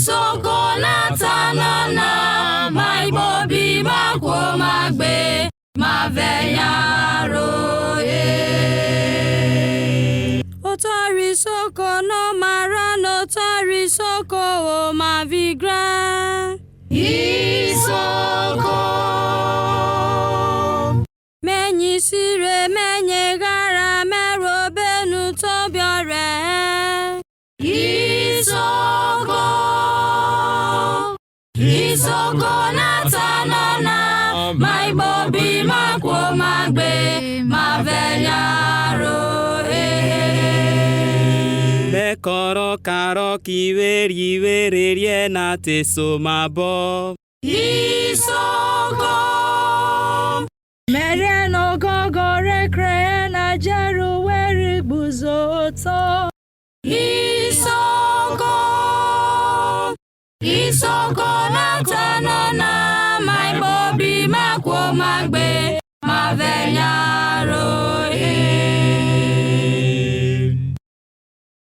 Isoko Anthem, my Bobby Makwo Magbe, Mavenyaro Otori Isoko no marano, Otori Isoko o mavigra. Isoko Menyi sire menye gara mero benu tobiore. Isoko Anthem, my Bobby Makwo Magbe, Mavenyaro Bekoro karo kiweri rie na teso mabo. Isoko Meriano gogo rekre na jeru weri buzoto. Isoko Anthem, my Bobby Makwo Magbe, Mavenyaro